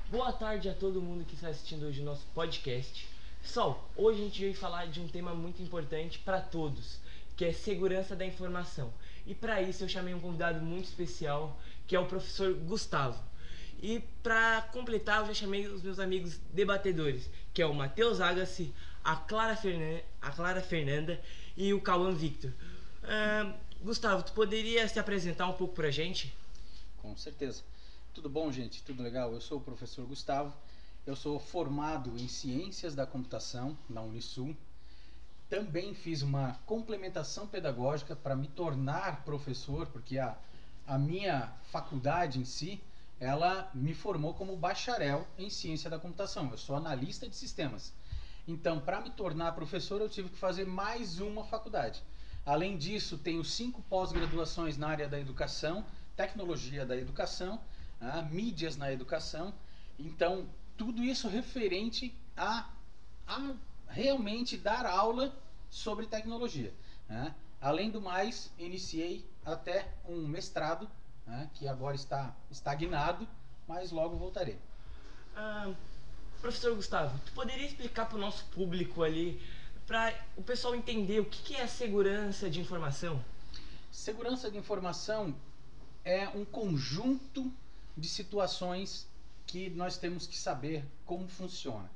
Boa tarde a todo mundo que está assistindo hoje o nosso podcast. Pessoal, hoje a gente veio falar de um tema muito importante para todos, que é segurança da informação. E para isso eu chamei um convidado muito especial, que é o professor Gustavo. E para completar, eu já chamei os meus amigos debatedores, que é o Matheus Agassi, a Clara Fernanda e o Cauã Victor. Gustavo, tu poderia se apresentar um pouco para a gente? Com certeza. Tudo bom, gente? Tudo legal? Eu sou o professor Gustavo. Eu sou formado em Ciências da Computação na Unisul. Também fiz uma complementação pedagógica para me tornar professor, porque a minha faculdade em si, ela me formou como bacharel em Ciência da Computação. Eu sou analista de sistemas. Então, para me tornar professor, eu tive que fazer mais uma faculdade. Além disso, tenho 5 pós-graduações na área da educação, tecnologia da educação, mídias na educação. Então, tudo isso referente a realmente dar aula sobre tecnologia. Além do mais, iniciei até um mestrado, que agora está estagnado, mas logo voltarei. Professor Gustavo, tu poderia explicar para o nosso público ali, para o pessoal entender o que é a segurança de informação? Segurança de informação é um conjunto de situações que nós temos que saber como funciona.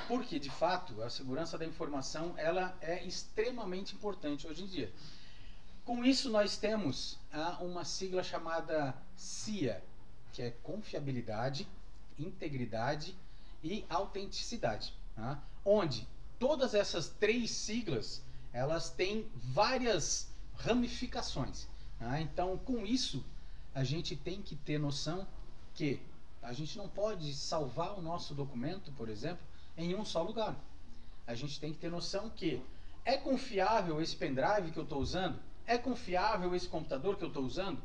Porque, de fato, a segurança da informação ela é extremamente importante hoje em dia. Com isso, nós temos uma sigla chamada CIA, que é confiabilidade, integridade e autenticidade, onde todas essas 3 siglas elas têm várias ramificações. Então, com isso, a gente tem que ter noção que a gente não pode salvar o nosso documento, por exemplo, em um só lugar. A gente tem que ter noção que é confiável esse pendrive que eu estou usando? É confiável esse computador que eu estou usando?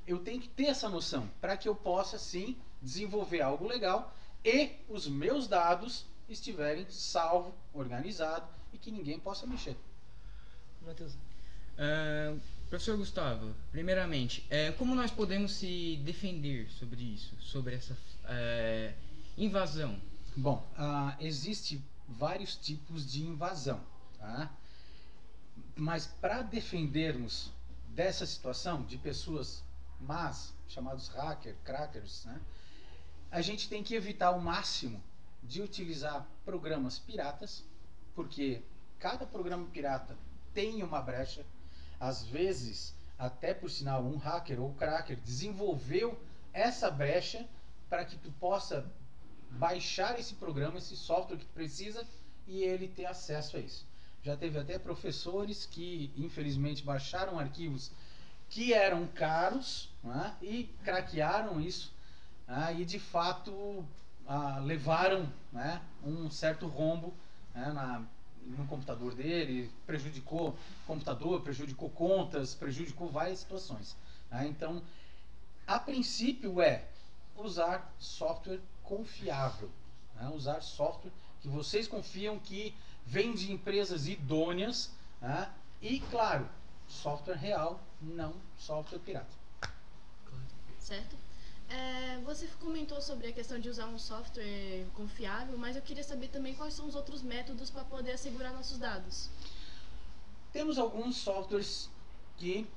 Eu tenho que ter essa noção para que eu possa, sim, desenvolver algo legal e os meus dados estiverem salvo, organizado e que ninguém possa mexer. Matheus. Professor Gustavo, primeiramente, como nós podemos se defender sobre isso, sobre essa invasão? Bom, existe vários tipos de invasão, mas para defendermos dessa situação de pessoas más, chamados crackers, a gente tem que evitar ao máximo de utilizar programas piratas, porque cada programa pirata tem uma brecha. Às vezes, até por sinal, um hacker ou cracker desenvolveu essa brecha para que tu possa baixar esse programa, esse software que tu precisa e ele ter acesso a isso. Já teve até professores que, infelizmente, baixaram arquivos que eram caros e craquearam isso e, de fato, levaram um certo rombo no computador dele, prejudicou o computador, prejudicou contas, prejudicou várias situações. Então, a princípio é usar software confiável, usar software que vocês confiam que vem de empresas idôneas e, claro, software real, não software pirata. Certo? Você comentou sobre a questão de usar um software confiável, mas eu queria saber também quais são os outros métodos para poder assegurar nossos dados. Temos alguns softwares que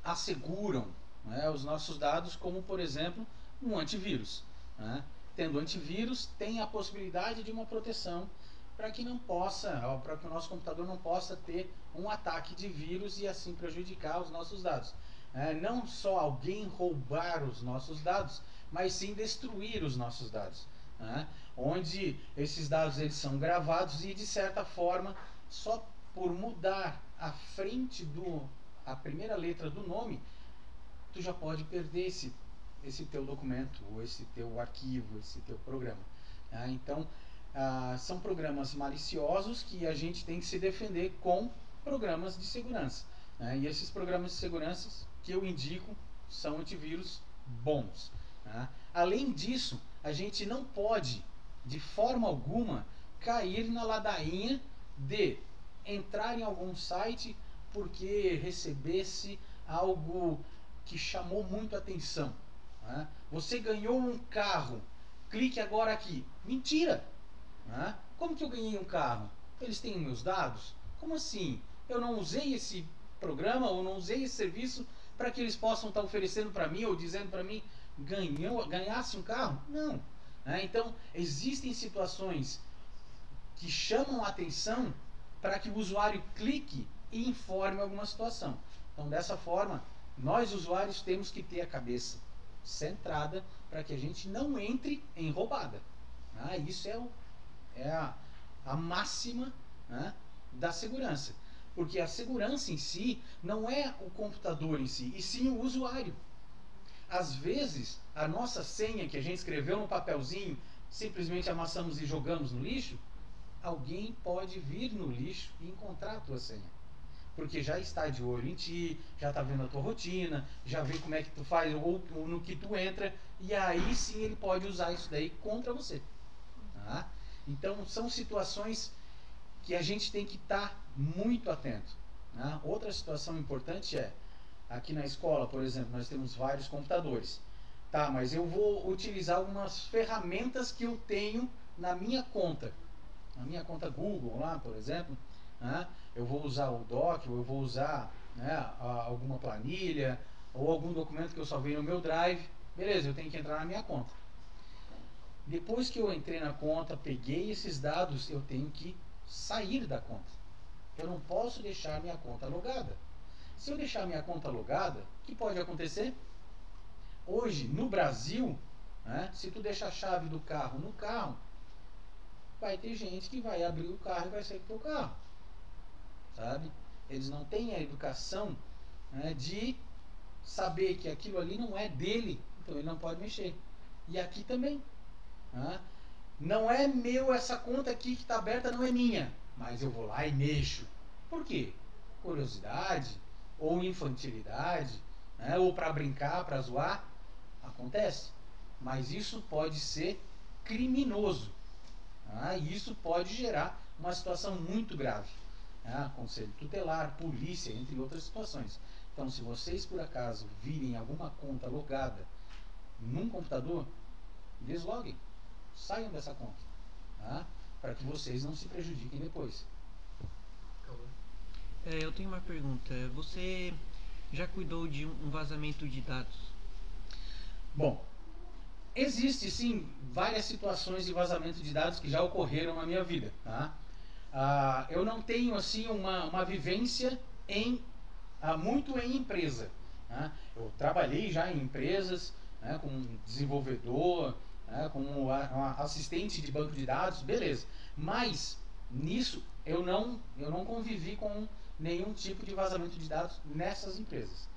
asseguram os nossos dados, como por exemplo um antivírus. Tendo antivírus, tem a possibilidade de uma proteção para que o nosso computador não possa ter um ataque de vírus e assim prejudicar os nossos dados. Não só alguém roubar os nossos dados, mas sim destruir os nossos dados. Onde esses dados eles são gravados e, de certa forma, só por mudar a frente a primeira letra do nome, tu já pode perder esse teu documento, ou esse teu arquivo, esse teu programa. Então, são programas maliciosos que a gente tem que se defender com programas de segurança. E esses programas de segurança que eu indico são antivírus bons. Além disso, a gente não pode, de forma alguma, cair na ladainha de entrar em algum site porque recebesse algo que chamou muito a atenção. você ganhou um carro, clique agora aqui. Mentira! Né? Como que eu ganhei um carro? Eles têm meus dados? Como assim? Eu não usei esse programa ou não usei esse serviço para que eles possam estar oferecendo para mim ou dizendo para mim ganhasse um carro? Não. Né? Então, existem situações que chamam a atenção para que o usuário clique e informe alguma situação. Então, dessa forma, nós usuários temos que ter a cabeça centrada para que a gente não entre em roubada. Né? Isso é a máxima, né, da segurança. Porque a segurança em si não é o computador em si, e sim o usuário. Às vezes, a nossa senha que a gente escreveu no papelzinho, simplesmente amassamos e jogamos no lixo, alguém pode vir no lixo e encontrar a tua senha. Porque já está de olho em ti, já está vendo a tua rotina, já vê como é que tu faz ou no que tu entra, e aí sim ele pode usar isso daí contra você. Tá? Então são situações que a gente tem que estar muito atento. Né? Outra situação importante é, aqui na escola, por exemplo, nós temos vários computadores. Tá, mas eu vou utilizar algumas ferramentas que eu tenho na minha conta Google lá, por exemplo, né? Eu vou usar o Doc, ou eu vou usar, né, alguma planilha, ou algum documento que eu salvei no meu Drive. Beleza, eu tenho que entrar na minha conta. Depois que eu entrei na conta, peguei esses dados, eu tenho que sair da conta. Eu não posso deixar minha conta logada. Se eu deixar minha conta logada, o que pode acontecer? Hoje, no Brasil, né, se tu deixar a chave do carro no carro, vai ter gente que vai abrir o carro e vai sair com o teu carro. Sabe? Eles não têm a educação, né, de saber que aquilo ali não é dele, então ele não pode mexer. E aqui também. Né? Não é meu, essa conta aqui que está aberta não é minha, mas eu vou lá e mexo. Por quê? Curiosidade, ou infantilidade, né? Ou para brincar, para zoar. Acontece. Mas isso pode ser criminoso. E isso pode gerar uma situação muito grave. Conselho tutelar, polícia, entre outras situações. Então, se vocês por acaso virem alguma conta logada num computador, desloguem, saiam dessa conta, para que vocês não se prejudiquem depois. Eu tenho uma pergunta. Você já cuidou de um vazamento de dados? Bom, existe sim várias situações de vazamento de dados que já ocorreram na minha vida. Eu não tenho assim uma vivência muito em empresa. Eu trabalhei já em empresas, como desenvolvedor, como assistente de banco de dados, beleza. Mas nisso eu não convivi com nenhum tipo de vazamento de dados nessas empresas.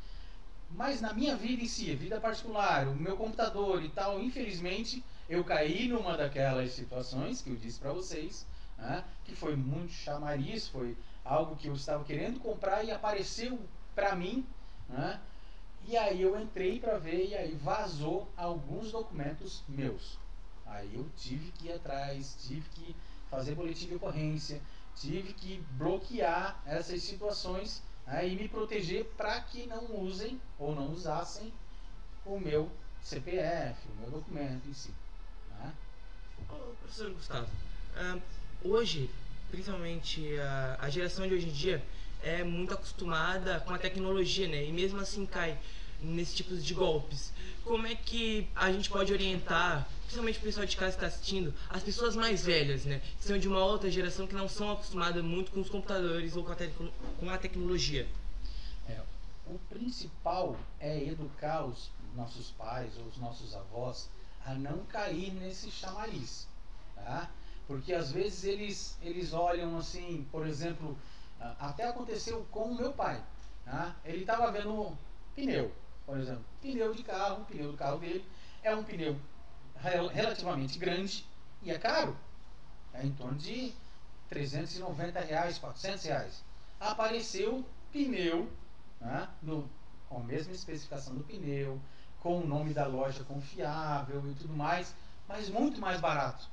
Mas na minha vida em si, vida particular, o meu computador e tal, infelizmente eu caí numa daquelas situações que eu disse para vocês, que foi muito chamariz, foi algo que eu estava querendo comprar e apareceu para mim, e aí eu entrei para ver e aí vazou alguns documentos meus. Aí eu tive que ir atrás, tive que fazer boletim de ocorrência, tive que bloquear essas situações, e me proteger para que não usem ou não usassem o meu CPF, o meu documento em si. Professor Gustavo, hoje, principalmente a geração de hoje em dia é muito acostumada com a tecnologia, né? E mesmo assim cai nesse tipo de golpes. Como é que a gente pode orientar, principalmente o pessoal de casa que está assistindo, as pessoas mais velhas, né? Que são de uma outra geração que não são acostumadas muito com os computadores ou com a tecnologia? O principal é educar os nossos pais ou os nossos avós a não cair nesse chamariz. Porque às vezes eles olham assim, por exemplo, até aconteceu com o meu pai. Ele estava vendo pneu, por exemplo, pneu de carro, o pneu do carro dele é um pneu relativamente grande e é caro, em torno de R$390, R$400. Apareceu pneu, com a mesma especificação do pneu, com o nome da loja confiável e tudo mais, mas muito mais barato.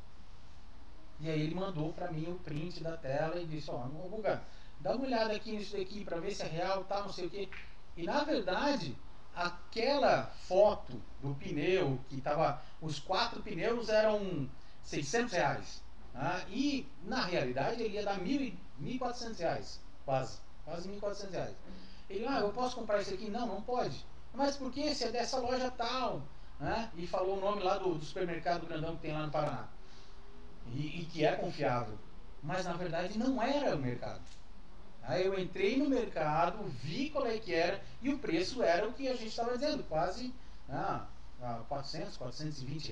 E aí ele mandou para mim o print da tela e disse, Guga, dá uma olhada aqui nisso daqui para ver se é real, tal, não sei o que. E na verdade, aquela foto do pneu que estava, os 4 pneus eram R$ 600, né? E na realidade ele ia dar R$ 1.400, quase R$ 1.400. Ele, eu posso comprar esse aqui? Não, não pode. Mas por que? Se é dessa loja tal, né? E falou o nome lá do supermercado grandão que tem lá no Paraná, e que é confiável, mas na verdade não era o mercado. Aí eu entrei no mercado, vi qual é que era, e o preço era o que a gente estava dizendo, quase 400, R$ 420,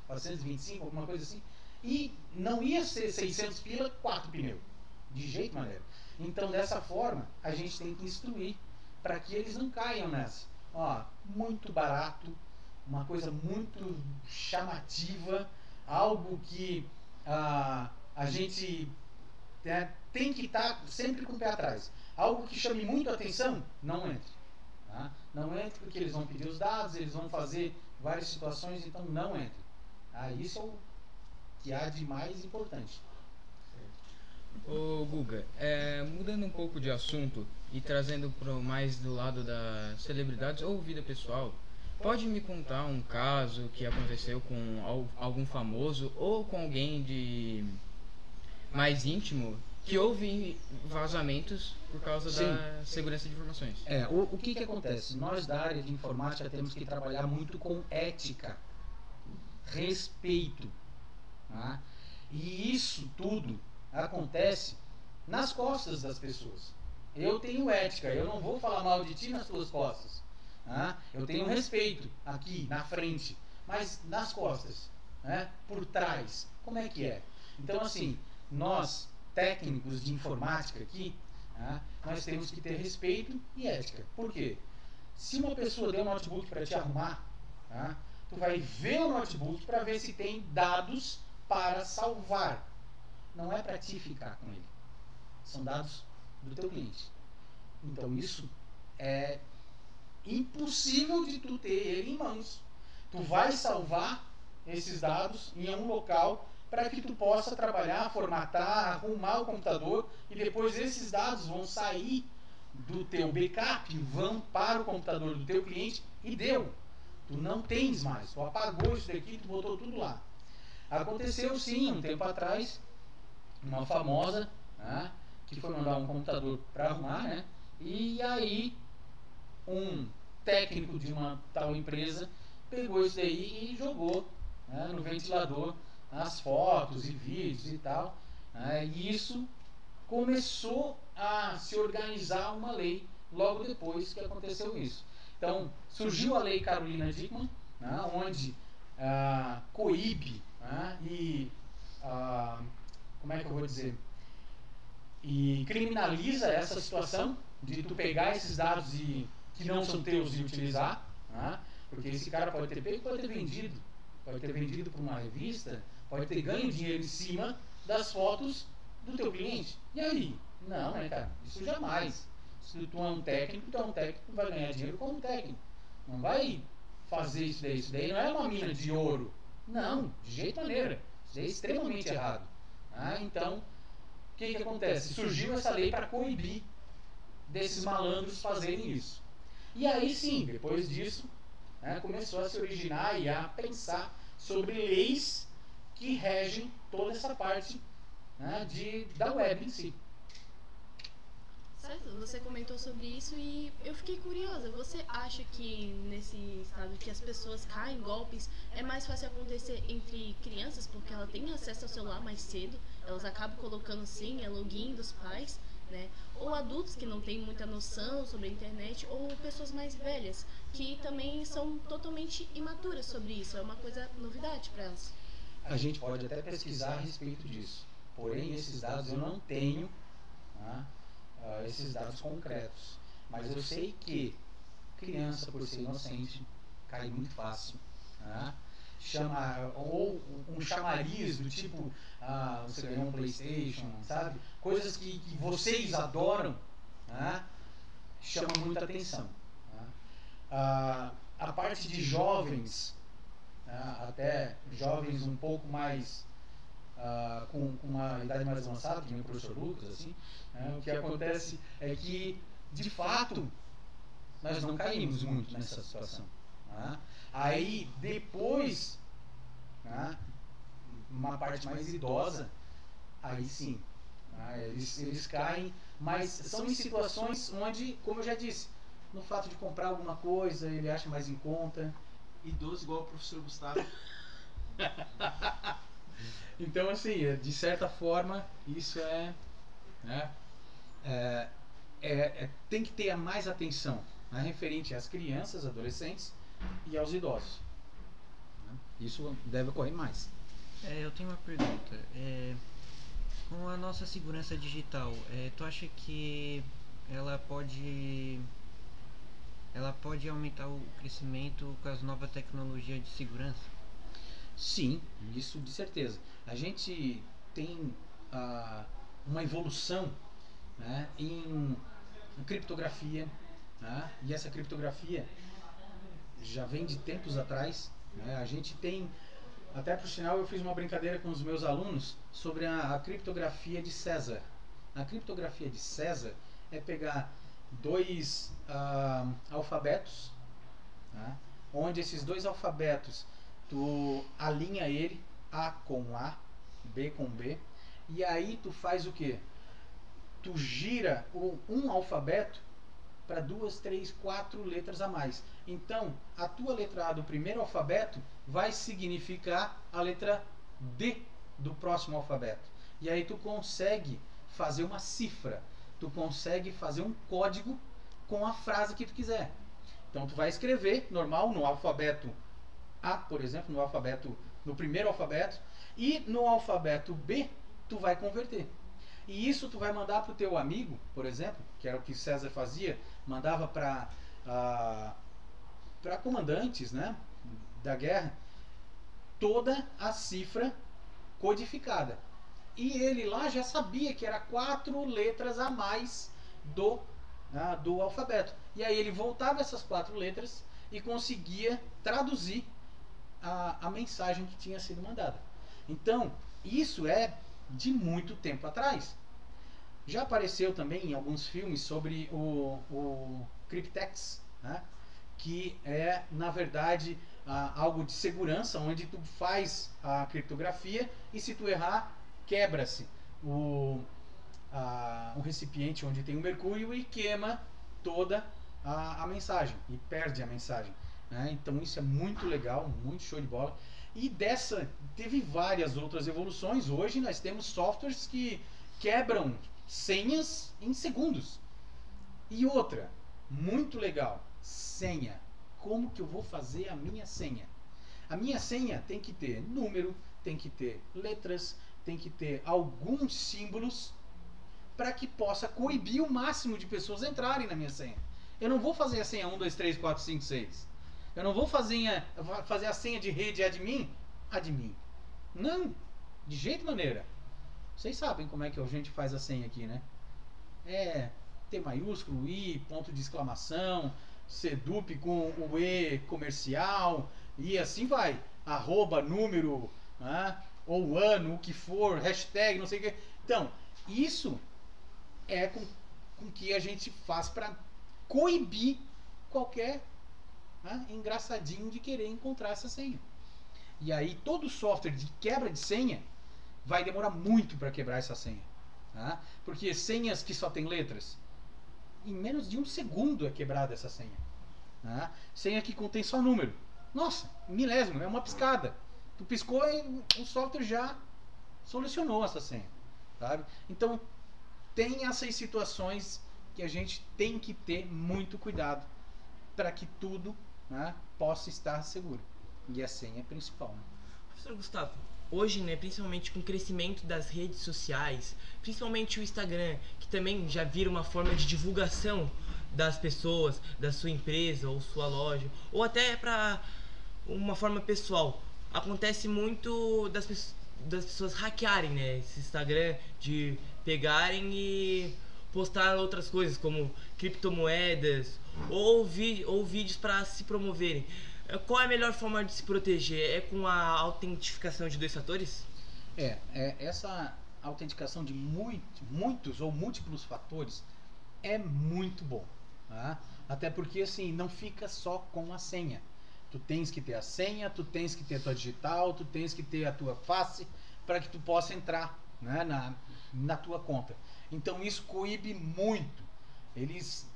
425, alguma coisa assim. E não ia ser 600 pila 4 pneus, de jeito maneira. Então dessa forma a gente tem que instruir para que eles não caiam nessa. Muito barato, uma coisa muito chamativa, algo que a gente tem que estar sempre com o pé atrás. Algo que chame muito a atenção, não entre. Tá? Não entre porque eles vão pedir os dados, eles vão fazer várias situações, então não entre. Isso é o que há de mais importante. Ô Guga, mudando um pouco de assunto e trazendo mais do lado das celebridades ou vida pessoal, pode me contar um caso que aconteceu com algum famoso ou com alguém de mais íntimo que houve vazamentos por causa da segurança de informações? O que acontece? Nós da área de informática temos que trabalhar muito com ética, respeito, tá? E isso tudo acontece nas costas das pessoas. Eu tenho ética, eu não vou falar mal de ti nas tuas costas, tá? Eu tenho respeito aqui na frente, mas nas costas, né? Por trás, como é que é? Então assim, nós técnicos de informática aqui, nós temos que ter respeito e ética. Por quê? Se uma pessoa deu um notebook para te arrumar, tu vai ver o notebook para ver se tem dados para salvar. Não é para ti ficar com ele. São dados do teu cliente. Então isso é impossível de tu ter ele em mãos. Tu vai salvar esses dados em um local para que tu possa trabalhar, formatar, arrumar o computador, e depois esses dados vão sair do teu backup, vão para o computador do teu cliente e deu. Tu não tens mais, tu apagou isso daqui, tu botou tudo lá. Aconteceu sim, um tempo atrás, uma famosa, que foi mandar um computador para arrumar, né? E aí um técnico de uma tal empresa pegou isso daí e jogou, no ventilador as fotos e vídeos e tal, e isso começou a se organizar uma lei logo depois que aconteceu isso. Então surgiu a lei Carolina Dickmann, onde coíbe e como é que eu vou dizer, e criminaliza essa situação de tu pegar esses dados que não são teus e utilizar, porque esse cara pode ter pego, pode ter vendido para uma revista, pode ter ganho dinheiro em cima das fotos do teu cliente. E aí? Não, né, cara? Isso jamais. Se tu é um técnico, tu vai ganhar dinheiro como técnico. Não vai fazer isso daí. Isso daí não é uma mina de ouro. Não, de jeito maneira. Isso daí é extremamente errado. Então, o que acontece? Surgiu essa lei para coibir desses malandros fazerem isso. E aí sim, depois disso, começou a se originar e a pensar sobre leis que regem toda essa parte da web em si. Certo, você comentou sobre isso e eu fiquei curiosa. Você acha que nesse estado que as pessoas caem em golpes é mais fácil acontecer entre crianças porque elas têm acesso ao celular mais cedo, elas acabam colocando senha, login dos pais, né? Ou adultos que não têm muita noção sobre a internet, ou pessoas mais velhas que também são totalmente imaturas sobre isso. É uma coisa novidade para elas. A gente pode até pesquisar a respeito disso, porém esses dados eu não tenho, esses dados concretos, mas eu sei que criança, por ser inocente, cai muito fácil, ou um chamariz do tipo você ganhou um PlayStation, sabe? Coisas que vocês adoram, chama muita atenção. A parte de jovens, até jovens um pouco mais com uma idade mais avançada, que nem o professor Lucas, assim, o que acontece é que, de fato, nós não caímos muito nessa situação. Tá? Aí depois, tá? Uma parte mais idosa, aí sim, tá? Eles caem, mas são em situações onde, como eu já disse, no fato de comprar alguma coisa, ele acha mais em conta. Idoso igual o professor Gustavo. Então, assim, de certa forma, isso né, tem que ter mais atenção, né, referente às crianças, adolescentes e aos idosos. Né? Isso deve ocorrer mais. Eu tenho uma pergunta. Com a nossa segurança digital, tu acha que ela pode aumentar o crescimento com as novas tecnologias de segurança? Sim, isso de certeza. A gente tem uma evolução, né, em criptografia, né, e essa criptografia já vem de tempos atrás. Né, a gente tem, até por sinal, eu fiz uma brincadeira com os meus alunos sobre a criptografia de César. A criptografia de César é pegar dois alfabetos, né, onde esses dois alfabetos tu alinha ele, A com A, B com B, e aí tu faz o que? Tu gira um alfabeto para 2, 3, 4 letras a mais. Então, a tua letra A do primeiro alfabeto vai significar a letra D do próximo alfabeto. E aí tu consegue fazer uma cifra, tu consegue fazer um código com a frase que tu quiser. Então tu vai escrever normal no alfabeto A, por exemplo, no primeiro alfabeto, e no alfabeto B tu vai converter. E isso tu vai mandar para o teu amigo, por exemplo, que era o que César fazia, mandava para comandantes, né, da guerra, toda a cifra codificada. E ele lá já sabia que era 4 letras a mais do alfabeto. E aí ele voltava essas 4 letras e conseguia traduzir a mensagem que tinha sido mandada. Então, isso é de muito tempo atrás. Já apareceu também em alguns filmes sobre o Cryptex, né? Que é, na verdade, algo de segurança, onde tu faz a criptografia e se tu errar, quebra-se o recipiente onde tem o mercúrio e queima toda a mensagem e perde a mensagem. Né? Então isso é muito legal, muito show de bola. E teve várias outras evoluções. Hoje nós temos softwares que quebram senhas em segundos. E outra, muito legal, senha. Como que eu vou fazer a minha senha? A minha senha tem que ter número, tem que ter letras, tem que ter alguns símbolos para que possa coibir o máximo de pessoas entrarem na minha senha. Eu não vou fazer a senha 1, 2, 3, 4, 5, 6. Eu não vou fazer a senha de rede admin. Não, de jeito e maneira. Vocês sabem como é que a gente faz a senha aqui, né? É T maiúsculo, I, ponto de exclamação, sedup com o E comercial, e assim vai. Arroba, número, né? Ou ano, o que for, hashtag, não sei o que. Então, isso é com que a gente faz para coibir qualquer engraçadinho de querer encontrar essa senha. E aí todo software de quebra de senha vai demorar muito para quebrar essa senha. Tá? Porque senhas que só tem letras, em menos de 1 segundo é quebrada essa senha. Tá? Senha que contém só número. Nossa, milésimo, é uma piscada. Tu piscou e o software já solucionou essa senha. Sabe? Então tem essas situações que a gente tem que ter muito cuidado para que tudo, né, possa estar seguro. E a senha é principal. Né? Professor Gustavo, hoje, né, principalmente com o crescimento das redes sociais, principalmente o Instagram, que também já vira uma forma de divulgação das pessoas, da sua empresa ou sua loja, ou até para uma forma pessoal. Acontece muito das pessoas hackearem, né, esse Instagram, de pegarem e postar outras coisas como criptomoedas ou vídeos para se promoverem. Qual é a melhor forma de se proteger? É com a autentificação de 2 fatores? Essa autenticação de muitos ou múltiplos fatores é muito bom. Tá? Até porque assim, não fica só com a senha. Tu tens que ter a senha, tu tens que ter a tua digital, tu tens que ter a tua face para que tu possa entrar, né, na tua conta. Então isso coíbe muito. Eles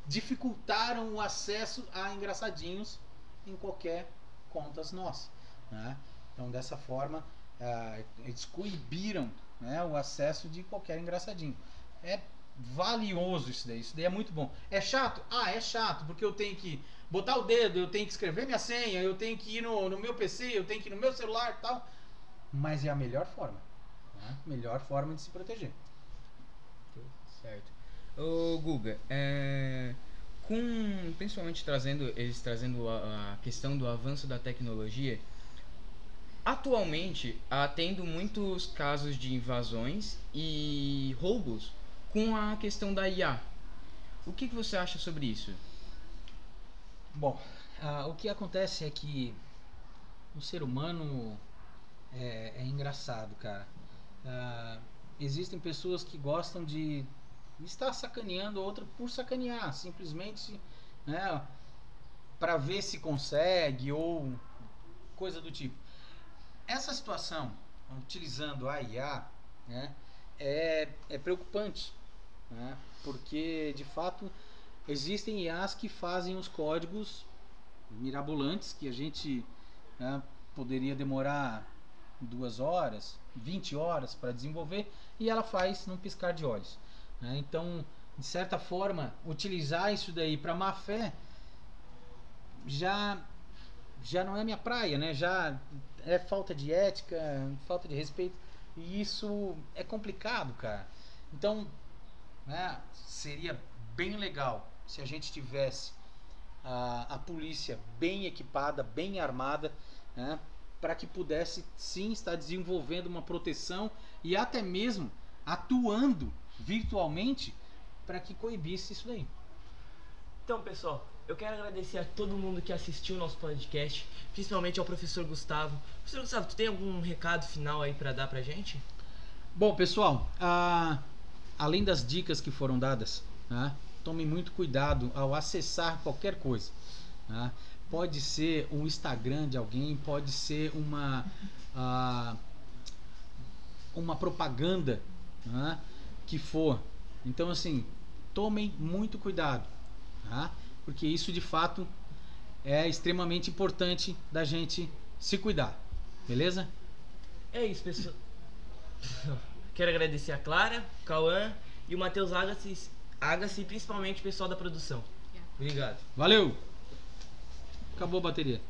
dificultaram o acesso a engraçadinhos em qualquer contas nossas, né? Então dessa forma eles coibiram, né, o acesso de qualquer engraçadinho. É valioso isso daí é muito bom. É chato? É chato, porque eu tenho que botar o dedo, eu tenho que escrever minha senha, eu tenho que ir no meu PC, eu tenho que ir no meu celular e tal. Mas é a melhor forma, né? Melhor forma de se proteger. Certo. Ô Guga, principalmente eles trazendo a questão do avanço da tecnologia, atualmente tendo muitos casos de invasões e roubos com a questão da IA. O que você acha sobre isso? Bom, o que acontece é que o ser humano é engraçado, cara. Existem pessoas que gostam de estar sacaneando outra por sacanear, simplesmente, né, para ver se consegue ou coisa do tipo. Essa situação, utilizando a IA, né, é preocupante, né, porque de fato existem IAs que fazem os códigos mirabolantes que a gente, né, poderia demorar 2 horas, 20 horas para desenvolver, e ela faz num piscar de olhos, né? Então, de certa forma, utilizar isso daí para má fé já não é minha praia, né? Já é falta de ética, falta de respeito, e isso é complicado, cara. Então, né, seria bem legal se a gente tivesse a polícia bem equipada, bem armada, né, para que pudesse sim estar desenvolvendo uma proteção e até mesmo atuando virtualmente para que coibisse isso daí. Então, pessoal, eu quero agradecer a todo mundo que assistiu o nosso podcast, principalmente ao professor Gustavo. Professor Gustavo, tu tem algum recado final aí para dar pra gente? Bom, pessoal, além das dicas que foram dadas, né, tome muito cuidado ao acessar qualquer coisa, né? Pode ser um Instagram de alguém, pode ser uma propaganda, né, que for. Então, assim, tomem muito cuidado, tá? Porque isso de fato é extremamente importante da gente se cuidar, beleza? É isso, pessoal. Quero agradecer a Clara, o Cauã e o Matheus Agassi, e principalmente o pessoal da produção. Obrigado. Valeu! Acabou a bateria.